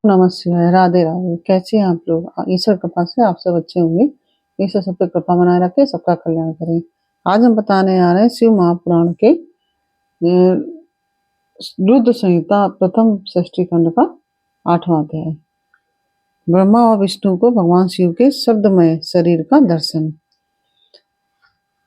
नमः शिवाय, राधे राधे। कैसे हैं आप लोग? ईश्वर कृपा से आप सब अच्छे होंगे। ईश्वर सब पे कृपा बनाए रखे, सबका कल्याण करे। आज हम बताने आ रहे हैं शिव महापुराण के रुद्र संहिता प्रथम षष्ठी खंड का 8वां अध्याय। ब्रह्मा और विष्णु को भगवान शिव के शब्दमय शरीर का दर्शन।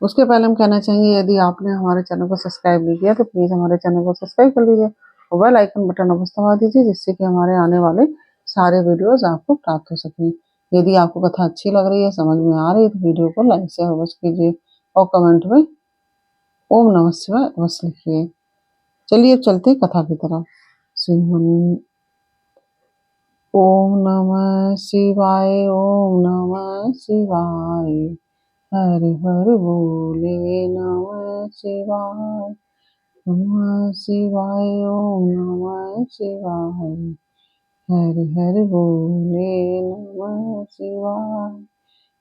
उसके पहले हम कहना चाहेंगे, यदि आपने हमारे चैनल को सब्सक्राइब नहीं किया तो प्लीज हमारे चैनल को सब्सक्राइब कर लीजिए और बेल आइकन बटन अवश्य दबा दीजिए, जिससे कि हमारे आने वाले सारे वीडियोस आपको प्राप्त हो सकें। यदि आपको कथा अच्छी लग रही है, समझ में आ रही है, तो वीडियो को लाइक शेयर अवश्य कीजिए और कमेंट में ओम नमः शिवाय अवश्य लिखिए। चलिए अब चलते हैं कथा की तरफ। ओम नमः शिवाय, ओम नमः शिवाय, हरि हरि बोले नमः शिवाय, नमः शिवाय, ओम नमः शिवाय, हरि हरि बोले नमः शिवाय।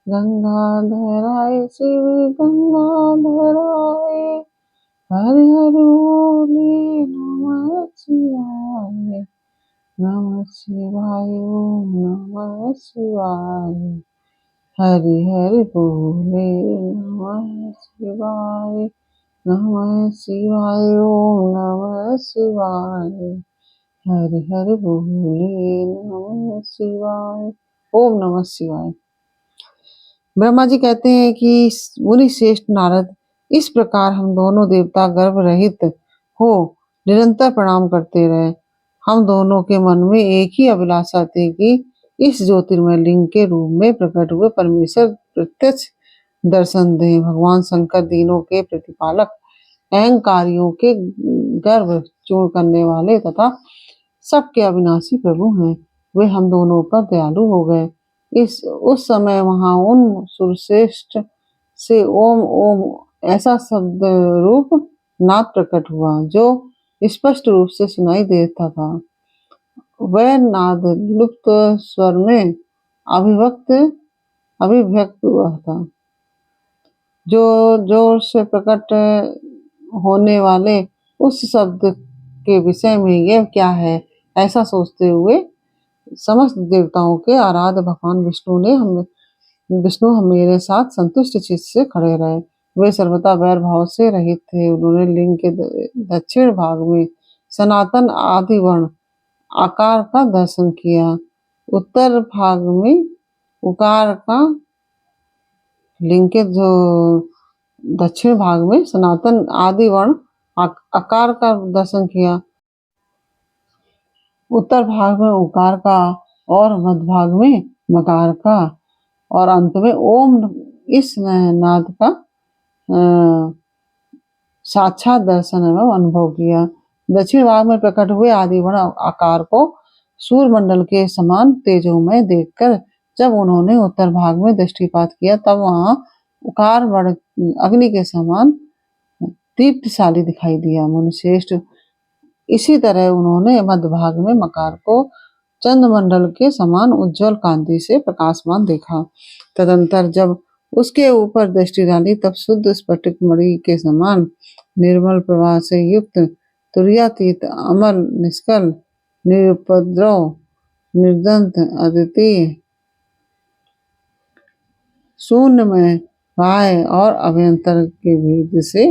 गंगाधराय शिव गंगाधराय, हरि हरि बोले नमः शिवाय, नमः शिवाय, ओम नमः शिवाय, हरि हरि बोले नमः शिवाय, नमः शिवाय, ओम नमः शिवाय, हरि हरि बोले नमः शिवाय। ओम नमः शिवाय। ब्रह्मा जी कहते हैं कि मुनि श्रेष्ठ नारद, इस प्रकार हम दोनों देवता गर्भ रहित हो निरंतर प्रणाम करते रहे। हम दोनों के मन में एक ही अभिलाषा थी कि इस ज्योतिर्मय लिंग के रूप में प्रकट हुए परमेश्वर प्रत्यक्ष दर्शन दें। भगवान शंकर दीनों के प्रतिपालक, अहंकारियों के गर्भ चूर्ण करने वाले तथा सबके अविनाशी प्रभु हैं। वे हम दोनों पर दयालु हो गए। उस समय वहां उन सुरश्रेष्ठ से ओम ओम ऐसा शब्द रूप नाद प्रकट हुआ जो स्पष्ट रूप से सुनाई देता था। वह नाद लुप्त स्वर में अभिव्यक्त हुआ था, जो जोर से प्रकट होने वाले उस शब्द के विषय में यह क्या है, ऐसा सोचते हुए समस्त देवताओं के आराध्य भगवान विष्णु हम मेरे साथ संतुष्ट चित्त से खड़े रहे। वे सर्वथा वैर भाव से रहित थे। उन्होंने लिंग के दक्षिण भाग में सनातन आदि वर्ण आकार का दर्शन किया। उत्तर भाग में उकार का, लिंग के जो दक्षिण भाग में सनातन आदि वर्ण आकार का दर्शन किया। उत्तर भाग में उकार का और मध्य भाग में मकार का और अंत में ओम इस नाद का साक्षात दर्शन एवं अनुभव किया। दक्षिण भाग में प्रकट हुए आदिवर्ण आकार को सूर्य मंडल के समान तेजोमय देखकर जब उन्होंने उत्तर भाग में दृष्टिपात किया, तब वहां उकार वर्ण अग्नि के समान दीप्तशाली दिखाई दिया। मुनिश्रेष्ठ, इसी तरह उन्होंने मध्य भाग में मकार को चंद्रमंडल के समान उज्जवल कांति से प्रकाशमान देखा। तदंतर जब उसके ऊपर दृष्टि डाली, तब शुद्ध स्फटिक मणि के समान निर्मल प्रवाह से युक्त, तुर्यातीत, अमल, निष्कल, निरुपद्रव, निर्दंत, अद्वितीय, शून्य में बाह्य और अभ्यंतर के भेद से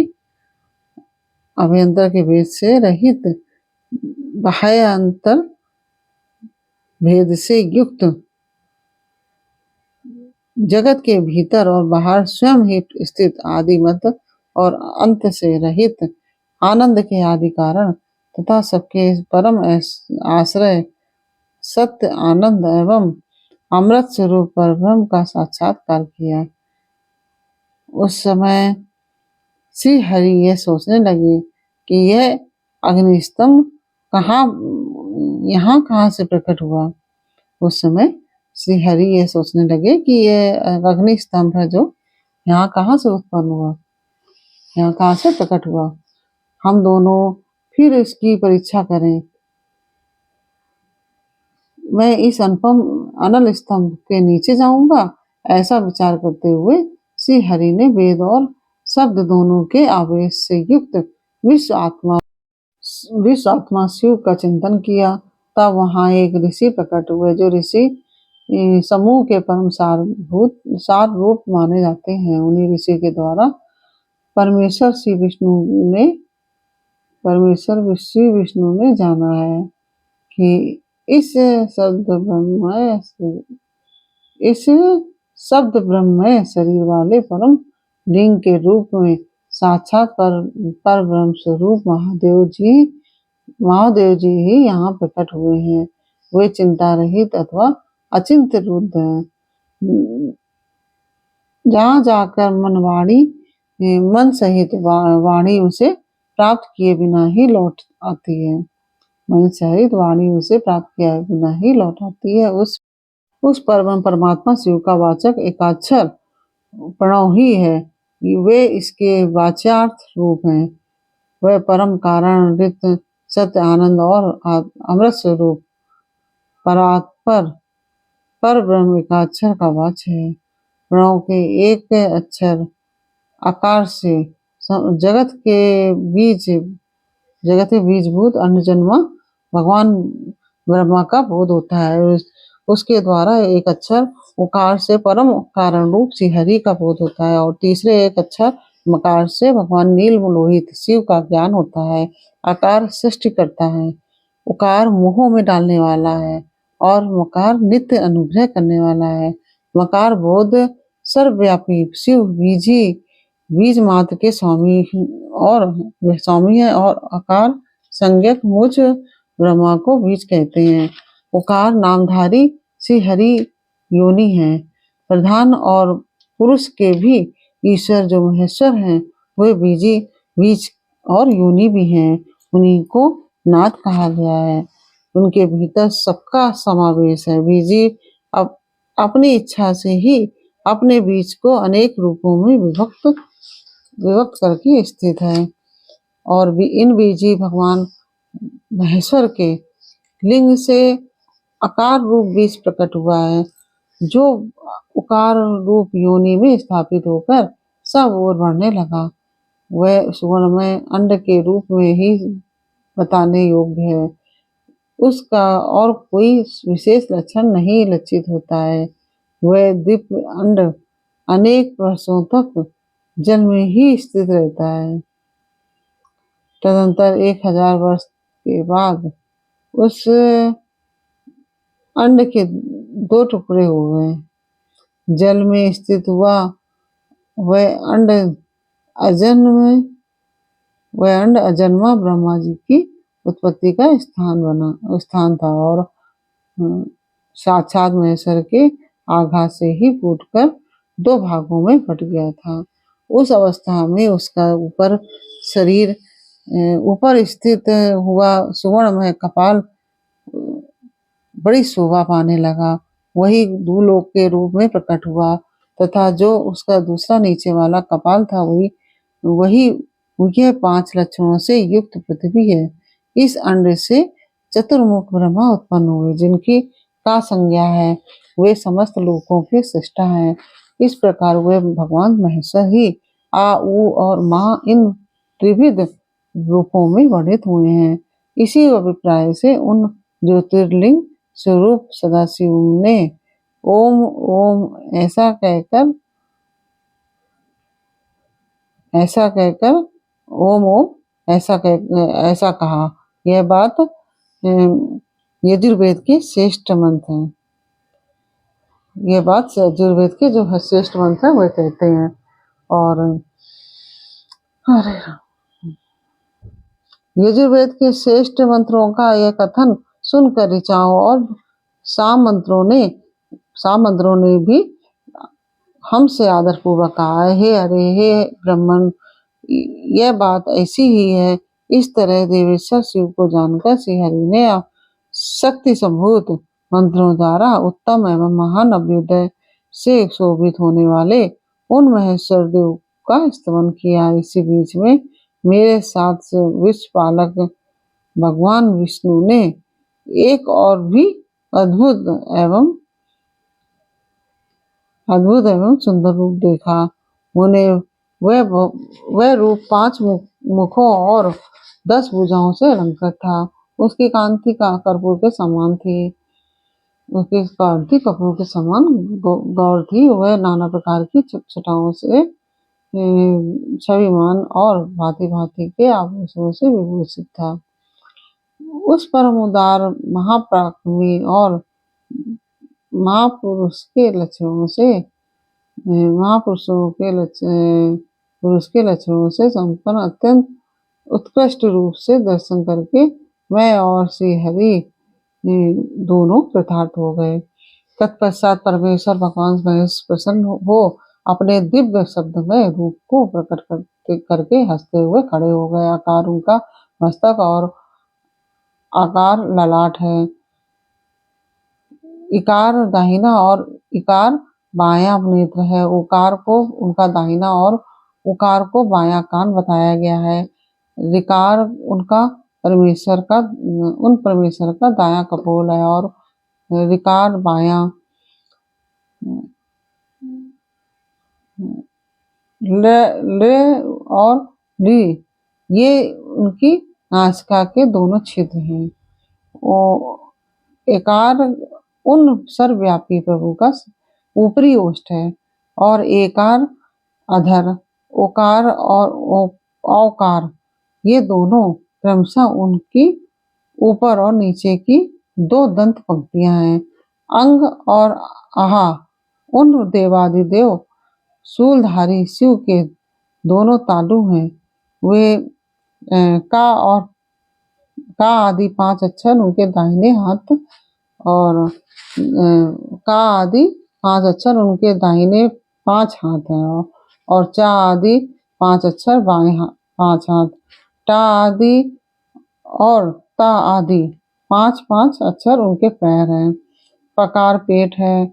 रहित, बाह्य अंतर भेद से युक्त, जगत के भीतर और बाहर स्वयं ही स्थित, आदि मध्य और अंत से रहित, आनंद के आदि कारण तथा सबके परम आश्रय, सत्य, आनंद एवं अमृत स्वरूप पर ब्रह्म का साक्षात्कार किया। उस समय श्री हरि यह सोचने लगे कि यह अग्निस्तंभ यहाँ कहाँ से प्रकट हुआ। उस समय श्री हरि यह सोचने लगे कि यह अग्नि स्तंभ है जो यहाँ कहाँ से उत्पन्न हुआ, यहाँ कहाँ से प्रकट हुआ। हम दोनों फिर इसकी परीक्षा करें। मैं इस अनुपम अनल स्तंभ के नीचे जाऊंगा, ऐसा विचार करते हुए श्री हरि ने वेद और शब्द दोनों के आवेश से युक्त विश्व आत्मा शिव का चिंतन किया तब वहां एक ऋषि प्रकट हुए, जो ऋषि समूह के परम सार रूप माने जाते हैं। उन्हीं ऋषि के द्वारा परमेश्वर श्री विष्णु ने जाना है कि इस शब्द ब्रह्ममय शरीर वाले परम लिंग के रूप में साक्षात पर ब्रह्म स्वरूप महादेव जी ही यहाँ प्रकट हुए हैं। वे चिंता रहित अथवा अचिंत्य रुद्र हैं। जहाँ जाकर मन सहित वाणी उसे प्राप्त किए बिना ही लौट आती है। मन सहित वाणी उसे प्राप्त किए बिना ही लौट आती है। उस परमात्मा शिव का वाचक एकाक्षर प्रणव ही है। वे इसके वाच्यार्थ रूप हैं। वह परम कारण रित सत्य आनंद और अमृत स्वरूप परात्पर पर ब्रह्म एकाक्षर का वाच्य है। प्रणव के एक अक्षर आकार से जगत के बीजभूत अन्नजन्मा भगवान ब्रह्मा का बोध होता है। उसके द्वारा एक अक्षर उकार से परम कारण रूप श्री हरि का बोध होता है और तीसरे एक अक्षर मकार से भगवान नील लोहित शिव का ज्ञान होता है। आकार सृष्टि करता है, उकार मोह में डालने वाला है और मकार नित्य अनुग्रह करने वाला है। मकार बोध सर्वव्यापी शिव बीज मात्र के स्वामी है और आकार संज्ञक मुझ ब्रह्मा को बीज कहते हैं। उकार नामधारी श्री हरि योनि है। प्रधान और पुरुष के भी ईश्वर जो महेश्वर हैं, वे बीज और योनि भी हैं। उन्हीं को नाथ कहा गया है। उनके भीतर सबका समावेश है। बीजी अपनी इच्छा से ही अपने बीज को अनेक रूपों में विभक्त करके स्थित है और इन बीजी भगवान महेश्वर के लिंग से आकार रूप बीज प्रकट हुआ है, जो उकार रूप योनि में स्थापित होकर सब ओर बढ़ने लगा। वह सुवर्णमय अंड के रूप में ही बताने योग्य है। उसका और कोई विशेष लक्षण नहीं लक्षित होता है। वह दिव्य अंड अनेक वर्षों तक जल में ही स्थित रहता है। तदंतर 1000 वर्ष के बाद उस अंड के 2 टुकड़े हो गए। जल में स्थित हुआ वह अंड अजन्मा ब्रह्मा जी की उत्पत्ति का स्थान था और साक्षात महेश्वर के आघात से ही फूटकर 2 भागों में फट गया था। उस अवस्था में उसका ऊपर स्थित हुआ सुवर्णमय कपाल बड़ी शोभा पाने लगा। वही भूलोक के रूप में प्रकट हुआ तथा जो उसका दूसरा नीचे वाला कपाल था वही यह 5 लक्षणों से युक्त पृथ्वी है। इस अंड से चतुर्मुख ब्रह्मा उत्पन्न हुए, जिनकी का संज्ञा है। वे समस्त लोकों के सृष्टा हैं। इस प्रकार वे भगवान महेश्वर ही आ, उ और मा इन त्रिविध रूपों में वर्णित हुए हैं। इसी अभिप्राय से उन ज्योतिर्लिंग स्वरूप सदाशिव ने ओम ओम ऐसा कहकर ओम ओम ऐसा कहा। यह बात यजुर्वेद के श्रेष्ठ मंत्र है। यह बात यजुर्वेद के जो श्रेष्ठ मंत्र है वे कहते हैं। और यजुर्वेद के श्रेष्ठ मंत्रों का यह कथन सुनकर ऋचाओं और साम मंत्रों ने भी हमसे आदर पूर्वक कहा, हे ब्राह्मण, यह बात ऐसी ही है। इस तरह देवेश्वर शिव को जानकर श्री हरि ने शक्ति संभूत मंत्रों द्वारा उत्तम एवं महान अभ्युदय से शोभित होने वाले उन महेश्वर देव का स्तवन किया। इसी बीच में मेरे साथ विश्व पालक भगवान विष्णु ने एक और भी अद्भुत एवं सुंदर रूप देखा। उन्हें वह रूप 5 मुखों और 10 भुजाओं से अलंकृत था। उसकी कांति का कर्पूर के समान थी। उसकी कांति कपूर के समान गौर थी। वह नाना प्रकार की छटाओं से छविमान और भांति भांति के आभूषणों से विभूषित था। उस परम उदार महापराक्रमी और महापुरुष के लक्षणों से पुरुष के लक्षणों से संपन्न अत्यंत उत्कृष्ट रूप से दर्शन करके मैं और श्री हरि दोनों कृतार्थ हो गए। तत्पश्चात परमेश्वर भगवान महेश प्रसन्न हो अपने दिव्य शब्दमय रूप को प्रकट करके हंसते हुए खड़े हो गए। आकार उनका मस्तक और आकार ललाट है। इकार दाहिना और इकार बायां नेत्र है। उकार को उनका दाहिना और उकार को बायां कान बताया गया है। ऋकार उनका परमेश्वर का दायां कपोल है और ऋकार बायां। ले और ली ये उनकी नासिका के दोनों छिद्र हैं। एकार उन सर्वव्यापी प्रभु का ऊपरी ओष्ठ है और एकार अधर। ओकार और औकार ये दोनों क्रमशः उनकी ऊपर और नीचे की दो दंत पंक्तियां हैं। अंग और आहा उन देवादिदेव शूलधारी शिव के दोनों तालु हैं। वे का आदि 5 अक्षर उनके दाहिने हाथ और का आदि 5 अक्षर उनके दाहिने 5 हाथ हैं और चा आदि 5 अक्षर बाएं 5 हाथ। टा आदि और ता आदि 5-5 अक्षर उनके पैर हैं। पकार पेट है।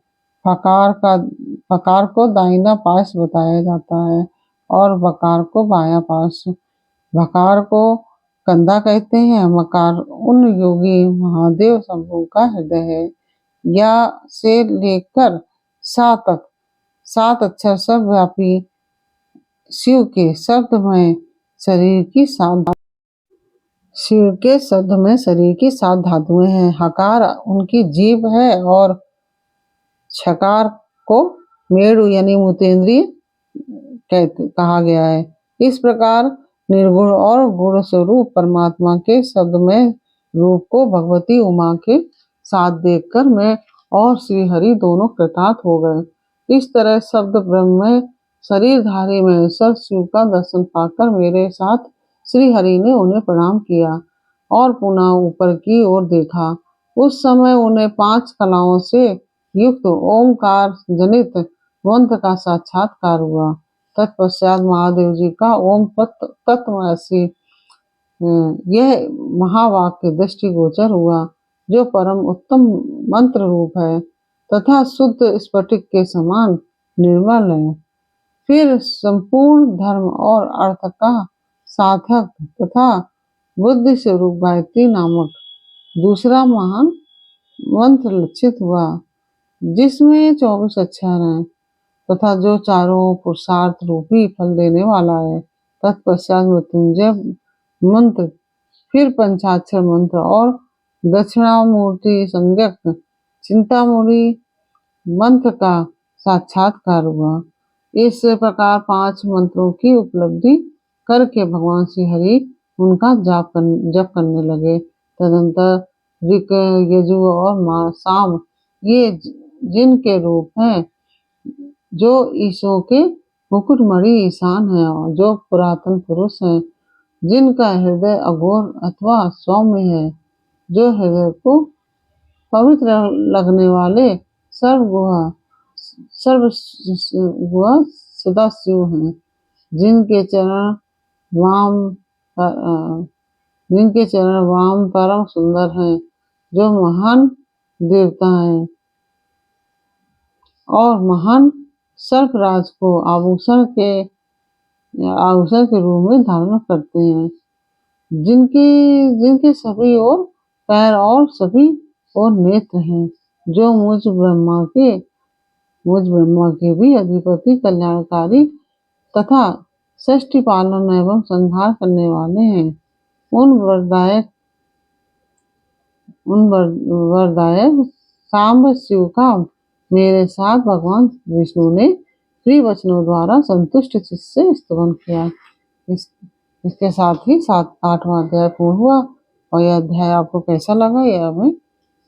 फकार को दाहिना पार्श बताया जाता है और बकार को बायां पार्श। भकार को कंधा कहते हैं। मकार उन योगी महादेव शंभु का हृदय है। या से लेकर सा तक 7 अक्षर सर्वव्यापी शिव के शब्दमय शरीर की 7 धातुएं हैं। हकार उनकी जीभ है और छकार को मेरु यानी मूत्रेंद्रिय कहा गया है। इस प्रकार निर्गुण और गुण स्वरूप परमात्मा के शब्दमय रूप को भगवती उमा के साथ देखकर मैं और श्री हरि दोनों कृतार्थ हो गए। इस तरह शब्द ब्रह्म शरीरधारी महेश्वर शिव का दर्शन पाकर मेरे साथ श्री हरि ने उन्हें प्रणाम किया और पुनः ऊपर की ओर देखा। उस समय उन्हें 5 कलाओं से युक्त ओमकार जनित मंत्र का साक्षात्कार हुआ। तत्पश्चात महादेव जी का ओम तत्वमसि यह महावाक्य दृष्टिगोचर हुआ जो परम उत्तम मंत्र रूप है तथा शुद्ध स्फटिक के समान निर्मल है। फिर संपूर्ण धर्म और अर्थ का साधक तथा बुद्धि स्वरूप गायत्री नामक दूसरा महान मंत्र लक्षित हुआ जिसमें 24 अक्षर हैं तथा जो चारों पुरुषार्थ रूपी फल देने वाला है। तत्पश्चात मृत्युंजय मंत्र, फिर पंचाक्षर मंत्र और दक्षिणामूर्ति संज्ञक चिंतामणि मंत्र का साक्षात्कार हुआ। इस प्रकार 5 मंत्रों की उपलब्धि करके भगवान श्री हरि उनका जप करने लगे। तदंतर ऋक यजु और साम ये जिनके रूप हैं जो ईशों के मुकुटमणि ईशान है और जो पुरातन पुरुष है जिनका हृदय अघोर अथवा सौम्य है, जो हृदय को पवित्र लगने वाले सर्वगुहा सदाशिव हैं, जिनके चरण वाम परम सुंदर हैं, जो महान देवता हैं और महान सर्पराज को आभूषण के रूप में धारण करते हैं, जिनके सभी ओर पैर और सभी ओर नेत्र हैं, जो मुझ ब्रह्मा के भी अधिपति कल्याणकारी तथा सृष्टि पालन एवं संहार करने वाले हैं। उन वरदायक उन वरदायक सांब शिव का मेरे साथ भगवान विष्णु ने प्रिय वचनों द्वारा संतुष्ट चित्त से स्तवन किया। इसके साथ ही 8वां अध्याय पूर्ण हुआ। और यह अध्याय आपको कैसा लगा यह हमें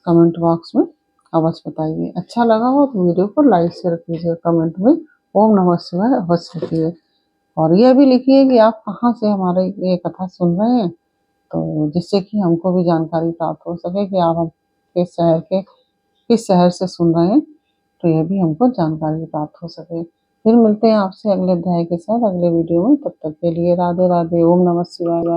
कमेंट बॉक्स में अवश्य बताइए। अच्छा लगा हो तो वीडियो को लाइक शेयर कीजिए, कमेंट में ओम नमः शिवाय अवश्य लिखिए। और यह भी लिखिए कि आप कहाँ से हमारे ये कथा सुन रहे हैं, तो जिससे कि हमको भी जानकारी प्राप्त हो सके कि आप हम किस शहर से सुन रहे हैं, तो यह भी हमको जानकारी प्राप्त हो सके। फिर मिलते हैं आपसे अगले अध्याय के साथ अगले वीडियो में। तब तक के लिए राधे राधे, ओम नमः शिवाय।